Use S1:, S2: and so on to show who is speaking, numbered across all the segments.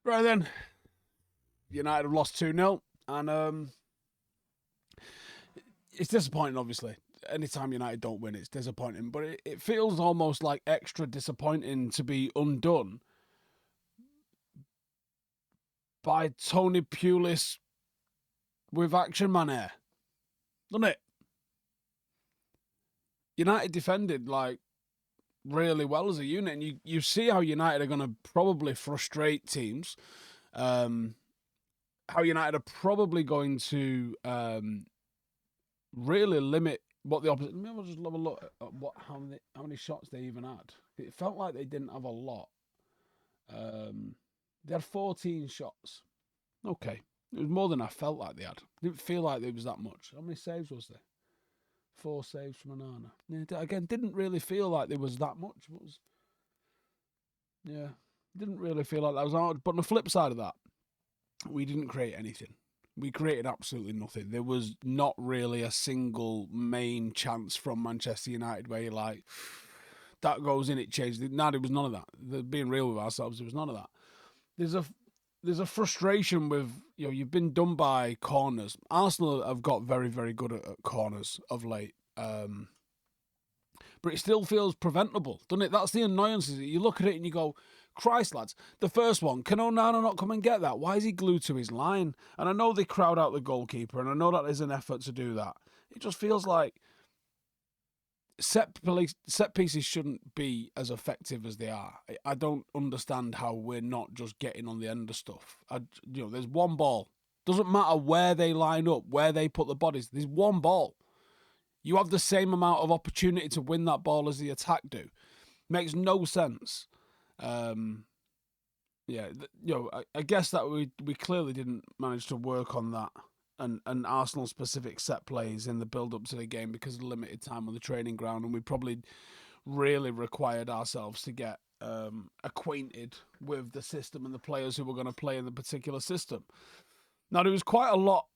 S1: Right then, United have lost 2-0, and it's disappointing, obviously. Anytime United don't win, it's disappointing, but it feels almost like extra disappointing to be undone by Tony Pulis with action man air, doesn't it? United defended like really well as a unit, and you see how United are going to probably frustrate teams. How United are probably going to really limit what the opposite. Maybe we'll just have a look at how many shots they even had. It felt like they didn't have a lot. They had 14 shots. Okay, it was more than I felt like they had. Didn't feel like there was that much. How many saves was there? 4 saves from Onana. Yeah, again, didn't really feel like there was that much. Yeah, didn't really feel like that was that much. But on the flip side of that, we didn't create anything. We created absolutely nothing. There was not really a single main chance from Manchester United where you're like, that goes in, it changed. No, there was none of that. Being real with ourselves, there was none of that. There's a frustration with, you've been done by corners. Arsenal have got very, very good at corners of late. But it still feels preventable, doesn't it? That's the annoyance. You look at it and you go, Christ, lads, the first one, can Onana not come and get that? Why is he glued to his line? And I know they crowd out the goalkeeper, and I know that there's an effort to do that. It just feels like set pieces shouldn't be as effective as they are. I don't understand how we're not just getting on the end of stuff. There's one ball. Doesn't matter where they line up, where they put the bodies. There's one ball. You have the same amount of opportunity to win that ball as the attack do. Makes no sense. I guess that we clearly didn't manage to work on that and Arsenal specific set plays in the build up to the game because of limited time on the training ground, and we probably really required ourselves to get acquainted with the system and the players who were going to play in the particular system. Now, there was quite a lot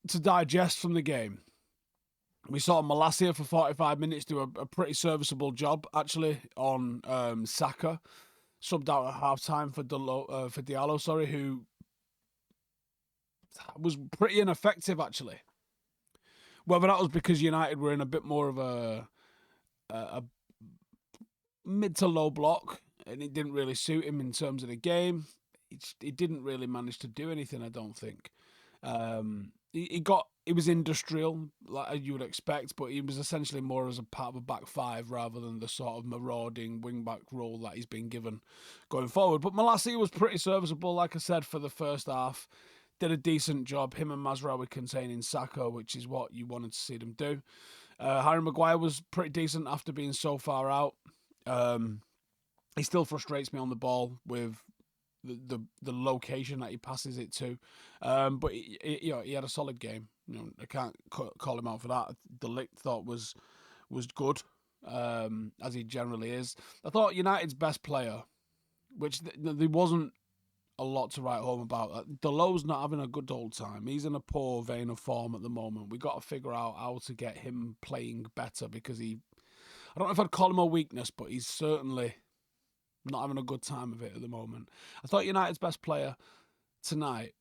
S1: to digest from the game. We saw Malacia for 45 minutes do a pretty serviceable job, actually, on Saka. Subbed out at half-time for Diallo, who was pretty ineffective, actually. Whether that was because United were in a bit more of a mid to low block, and it didn't really suit him in terms of the game. He didn't really manage to do anything, I don't think. He was industrial, like you would expect, but he was essentially more as a part of a back five rather than the sort of marauding wing-back role that he's been given going forward. But Malacia was pretty serviceable, like I said, for the first half. Did a decent job, him and Mazraoui containing Saka, which is what you wanted to see them do. Harry Maguire was pretty decent after being so far out. He still frustrates me on the ball with the location that he passes it to, but he had a solid game. I can't call him out for that. De Ligt thought was good, as he generally is. I thought United's best player, which there wasn't a lot to write home about. Delow's not having a good old time. He's in a poor vein of form at the moment. We got to figure out how to get him playing better because I don't know if I'd call him a weakness, but he's certainly not having a good time of it at the moment. I thought United's best player tonight,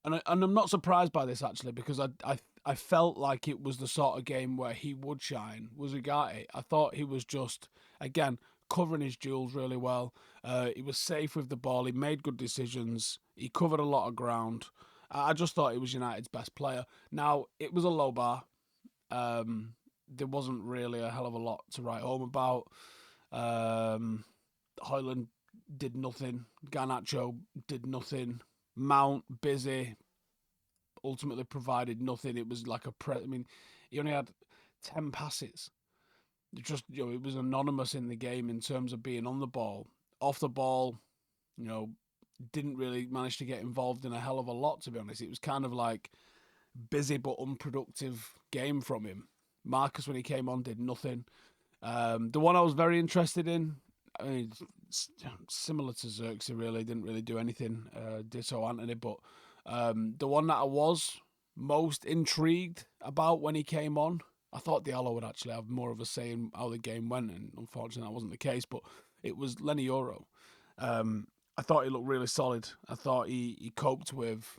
S1: and I'm not surprised by this actually, because I felt like it was the sort of game where he would shine, was Ugarte. I thought he was just, again, covering his duels really well. He was safe with the ball. He made good decisions. He covered a lot of ground. I just thought he was United's best player. Now, it was a low bar. There wasn't really a hell of a lot to write home about. Højlund did nothing. Garnacho did nothing. Mount, busy, ultimately provided nothing. It was like he only had 10 passes. It was anonymous in the game in terms of being on the ball. Off the ball, didn't really manage to get involved in a hell of a lot, to be honest. It was kind of like busy but unproductive game from him. Marcus, when he came on, did nothing. The one I was very interested in, similar to Xerxes, really, didn't really do anything. Ditto Anthony, but the one that I was most intrigued about when he came on, I thought Diallo would actually have more of a say in how the game went, and unfortunately that wasn't the case, but it was Lenny Yoro. I thought he looked really solid. I thought he coped with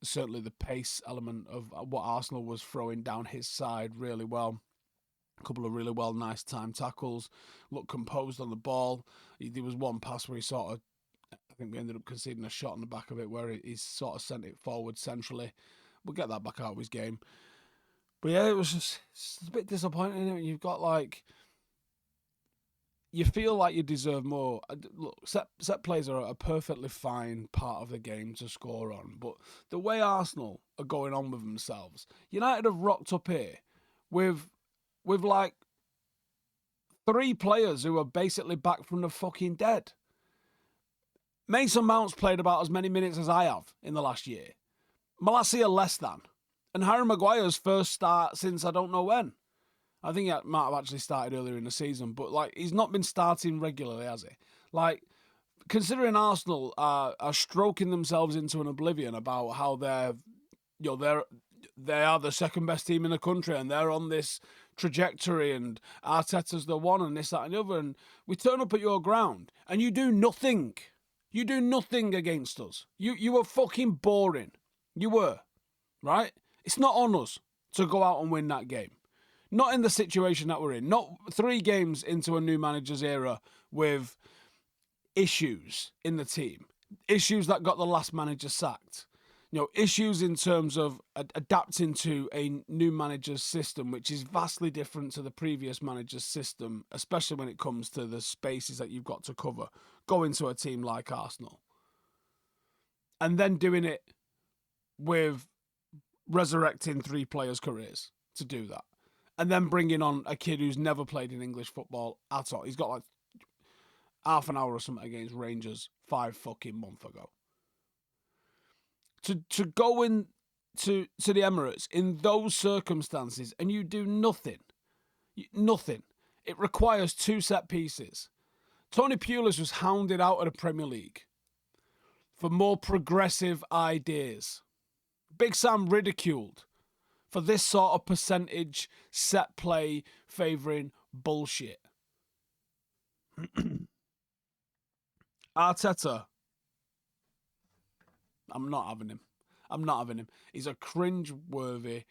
S1: certainly the pace element of what Arsenal was throwing down his side really well. A couple of really nice time tackles, looked composed on the ball. There was one pass where he sort of, I think we ended up conceding a shot on the back of it where he sort of sent it forward centrally. We'll get that back out of his game. But yeah, it's a bit disappointing, isn't it? You've got like, you feel like you deserve more. Look, set plays are a perfectly fine part of the game to score on, but the way Arsenal are going on with themselves, United have rocked up here with like 3 players who are basically back from the fucking dead. Mason Mount's played about as many minutes as I have in the last year. Malacia less than. And Harry Maguire's first start since I don't know when. I think he might have actually started earlier in the season, but like he's not been starting regularly, has he? Like, considering Arsenal are stroking themselves into an oblivion about how they are the second best team in the country and they're on this trajectory and Arteta's the one and this, that and the other, and we turn up at your ground and you do nothing. You do nothing against us. You were fucking boring. You were, right? It's not on us to go out and win that game. Not in the situation that we're in. Not 3 games into a new manager's era with issues in the team. Issues that got the last manager sacked. Issues in terms of adapting to a new manager's system, which is vastly different to the previous manager's system, especially when it comes to the spaces that you've got to cover. Going to a team like Arsenal. And then doing it with resurrecting 3 players' careers to do that. And then bringing on a kid who's never played in English football at all. He's got like half an hour or something against Rangers 5 fucking months ago. To go in to the Emirates in those circumstances and you do nothing. Nothing. It requires 2 set pieces. Tony Pulis was hounded out of the Premier League for more progressive ideas. Big Sam ridiculed for this sort of percentage set play favouring bullshit. Arteta, I'm not having him. He's a cringe-worthy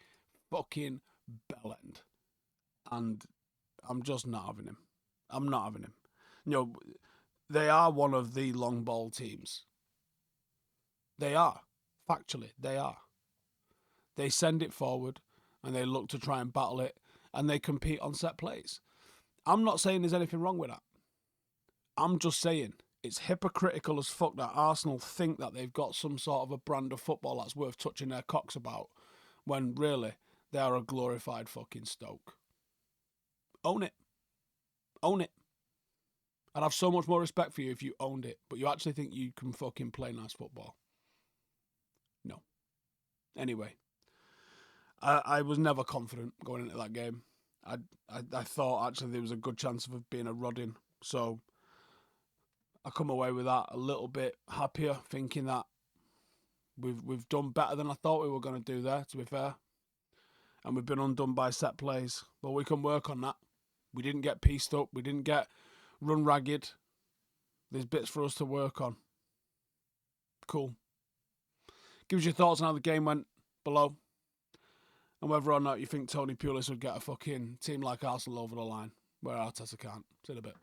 S1: fucking bellend. And I'm just not having him. I'm not having him. They are one of the long ball teams. They are. Factually, they are. They send it forward and they look to try and battle it and they compete on set plays. I'm not saying there's anything wrong with that. I'm just saying it's hypocritical as fuck that Arsenal think that they've got some sort of a brand of football that's worth touching their cocks about when really they are a glorified fucking Stoke. Own it. Own it. I'd have so much more respect for you if you owned it, but you actually think you can fucking play nice football. No. Anyway. I was never confident going into that game. I thought actually there was a good chance of it being a Rodding. So I come away with that a little bit happier, thinking that we've done better than I thought we were going to do there, to be fair. And we've been undone by set plays. But we can work on that. We didn't get pieced up. We didn't get run ragged. There's bits for us to work on. Cool. Give us your thoughts on how the game went below. And whether or not you think Tony Pulis would get a fucking team like Arsenal over the line, where Arteta can't. See you in a bit.